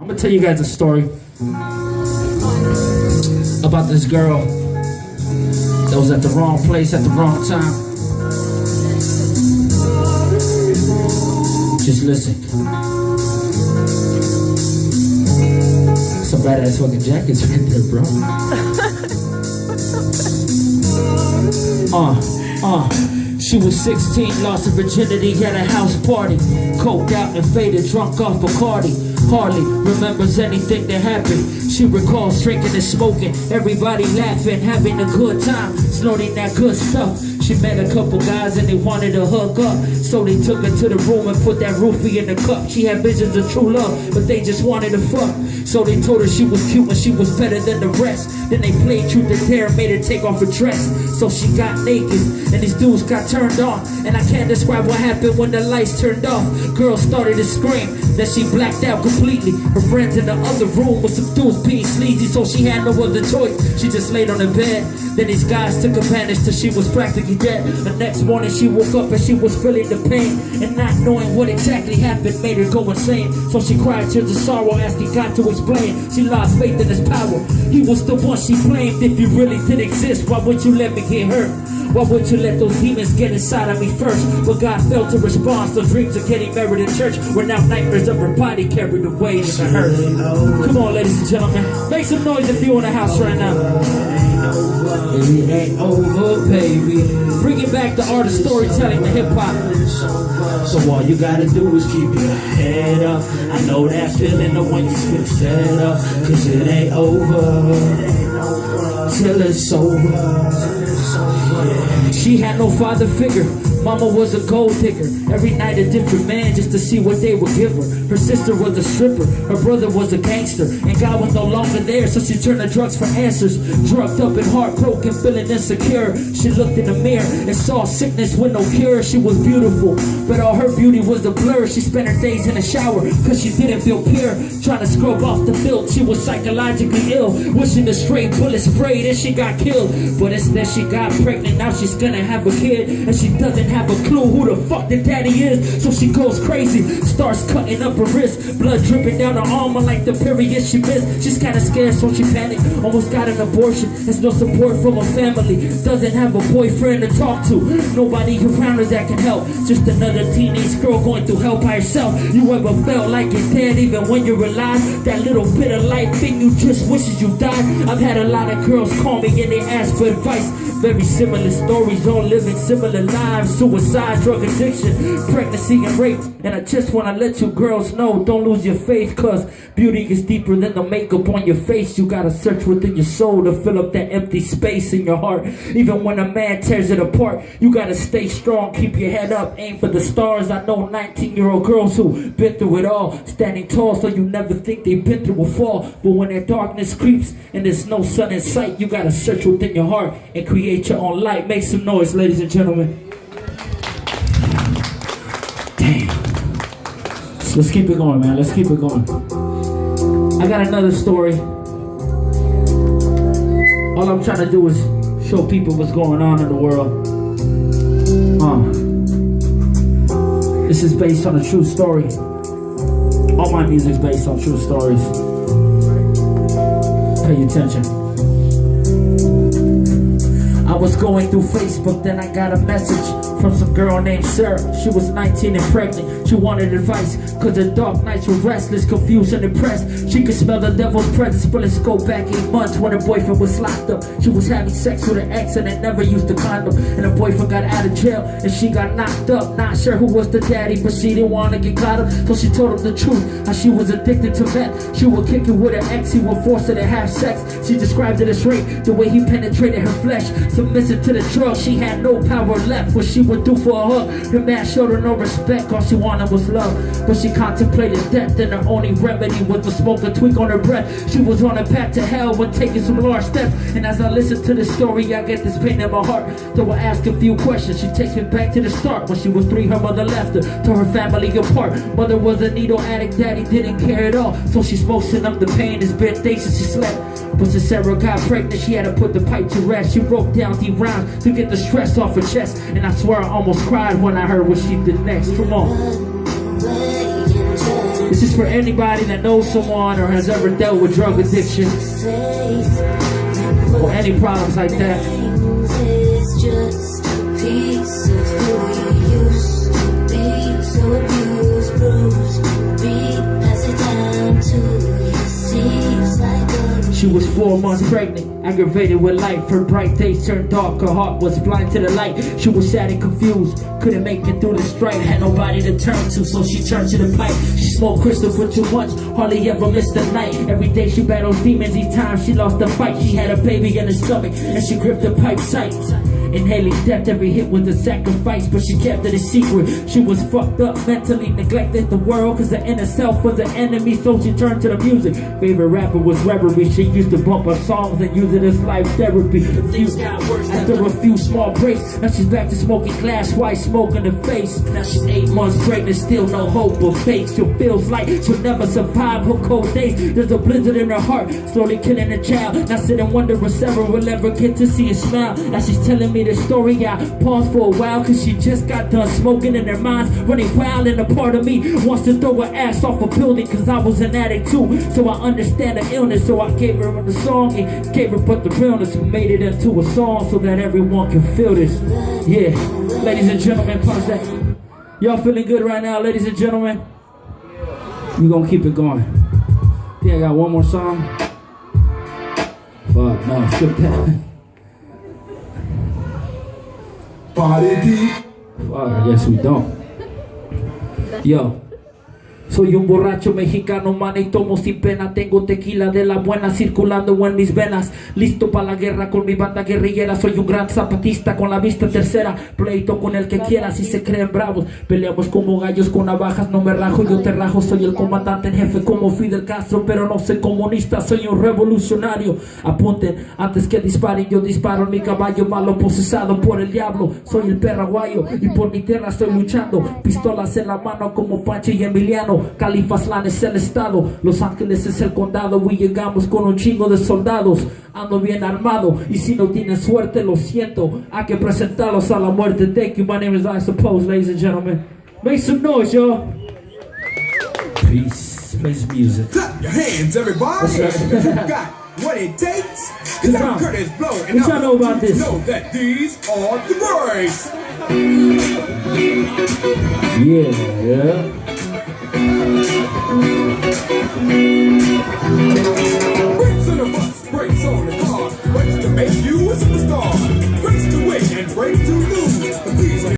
I'm gonna tell you guys a story about this girl that was at the wrong place at the wrong time. Just listen. Some badass fucking jackets right there, bro. She was 16, lost her virginity at a house party. Coked out and faded, drunk off Bacardi. Hardly remembers anything that happened. She recalls drinking and smoking, everybody laughing, having a good time, snorting that good stuff. She met a couple guys and they wanted to hook up, so they took her to the room and put that roofie in the cup. She had visions of true love, but they just wanted to fuck. So they told her she was cute and she was better than the rest. Then they played truth or dare and made her take off her dress. So she got naked and these dudes got turned on. And I can't describe what happened when the lights turned off. Girl started to scream, then she blacked out completely. Her friends in the other room with some dudes being sleazy, so she had no other choice. She just laid on the bed. Then these guys took advantage till she was practically dead. The next morning she woke up and she was feeling the pain, and not knowing what exactly happened made her go insane. So she cried tears of sorrow, asking God to explain. She lost faith in his power. He was the one she blamed. If you really did exist, why would you let me get hurt? Why would you let those demons get inside of me first? But God failed to respond, so dreams of getting married in church were now nightmares of her body carried away in the hurt. Come on, ladies and gentlemen, make some noise if you're in the house right now. It ain't over, baby. Bringing back the art of storytelling, the hip-hop. So all you gotta do is keep your head up. I know that feeling of when you feel set up, cause it ain't over till it's over. She had no father figure. Mama was a gold digger. Every night a different man just to see what they would give her. Her sister was a stripper. Her brother was a gangster. And God was no longer there, so she turned to drugs for answers. Drugged up and heartbroken, feeling insecure. She looked in the mirror and saw sickness with no cure. She was beautiful, but all her beauty was a blur. She spent her days in the shower cause she didn't feel pure. Trying to scrub off the filth, she was psychologically ill. Wishing the straight bullet sprayed and she got killed. But instead she got pregnant, now she's gonna have a kid. And she doesn't have a clue who the fuck the daddy is. So she goes crazy, starts cutting up her wrist, blood dripping down her arm like the period she missed. She's kinda scared, so she panicked, almost got an abortion. Has no support from her family, doesn't have a boyfriend to talk to, nobody around her that can help. Just another teenage girl going through hell by herself. You ever felt like you're dead even when you're alive? That little bit of life thing you just wishes you died. I've had a lot of girls call me and they ask for advice. Very similar stories, all living similar lives. Suicide, drug addiction, pregnancy and rape. And I just wanna let you girls know, don't lose your faith, cause beauty is deeper than the makeup on your face. You gotta search within your soul to fill up that empty space in your heart. Even when a man tears it apart, you gotta stay strong, keep your head up, aim for the stars. I know 19-year-old girls who been through it all, standing tall so you never think they've been through a fall. But when that darkness creeps and there's no sun in sight, you gotta search within your heart and create your own light. Make some noise, ladies and gentlemen. Damn. Let's keep it going, man. Let's keep it going. I got another story. All I'm trying to do is show people what's going on in the world. This is based on a true story. All my music's based on true stories. Pay attention. I was going through Facebook, then I got a message from some girl named Sarah. She was 19 and pregnant. She wanted advice, cause her dark nights were restless, confused and depressed. She could smell the devil's presence, but let's go back 8 months when her boyfriend was locked up. She was having sex with her ex and they never used a condom. And her boyfriend got out of jail and she got knocked up. Not sure who was the daddy, but she didn't want to get caught up. So she told him the truth, how she was addicted to meth. She would kick it with her ex, he would force her to have sex. She described it as rape, the way he penetrated her flesh. Submissive to the drug, she had no power left. What she would do for a hug, the man showed her no respect. All she wanted was love, but she contemplated death, and her only remedy was to smoke a tweak on her breath. She was on a path to hell when taking some large steps. And as I listen to this story, I get this pain in my heart. So I ask a few questions. She takes me back to the start. When she was 3, her mother left her, tore her family apart. Mother was a needle addict, daddy didn't care at all. So she smoked, sent up the pain, his bed days since she slept. But since Sarah got pregnant, she had to put the pipe to rest. She wrote down the rhymes to get the stress off her chest. And I swear I almost cried when I heard what she did next. Come on. This This is for anybody that knows someone or has ever dealt with drug addiction or any problems like that. It's just a piece of who you used to be. So abused, bruised, beat, pass it down to your seeds like a... She was 4 months pregnant, aggravated with life. Her bright days turned dark, her heart was blind to the light. She was sad and confused, couldn't make it through the strife. Had nobody to turn to, so she turned to the pipe. She smoked crystal for 2 months, hardly ever missed a night. Every day she battled demons, each time she lost the fight. She had a baby in her stomach, and she gripped the pipe tight. Inhaling death, every hit was a sacrifice, but she kept it a secret. She was fucked up, mentally neglected the world, cause her inner self was an enemy, so she turned to the music. Favorite rapper was Reverie. She used to bump her songs and use it as life therapy. Things got worse after a few small breaks. Now she's back to smoking glass white smoke in the face. Now she's 8 months pregnant, still no hope of fate. She feels like she'll never survive her cold days. There's a blizzard in her heart, slowly killing the child. Now sit and wonder if Sarah will ever get to see a smile. Now she's telling me the story, I paused for a while, cause she just got done smoking and her mind's running wild. And a part of me wants to throw her ass off a building, cause I was an addict too, so I understand the illness. So I gave her the song and gave her but the realness. We made it into a song so that everyone can feel this. Yeah, ladies and gentlemen, pause that. Y'all feeling good right now, ladies and gentlemen? We gonna keep it going. Yeah, I got one more song. Fuck, no, skip that. Body deep. Fuck, I guess we don't. Yo. Soy un borracho mexicano, man, y tomo sin pena. Tengo tequila de la buena circulando en mis venas. Listo para la guerra con mi banda guerrillera. Soy un gran zapatista con la vista tercera. Pleito con el que quiera si se creen bravos. Peleamos como gallos con navajas, no me rajo, yo te rajo. Soy el comandante en jefe como Fidel Castro, pero no soy comunista, soy un revolucionario. Apunten, antes que disparen, yo disparo en mi caballo malo posesado por el diablo. Soy el perraguayo y por mi tierra estoy luchando. Pistolas en la mano como Pancho y Emiliano. Califaslan es el estado, Los Ángeles es el condado. Y llegamos con un chingo de soldados. Ando bien armado y si no tienen suerte lo siento, hay que presentarlos a la muerte. Thank you, my name is I Suppose, ladies and gentlemen. Make some noise, y'all. Peace. Play some music. Clap your hands, everybody. You got what it takes. Cause I'm Curtis Blow, and what y'all know about this? Know that these are the lyrics. Yeah.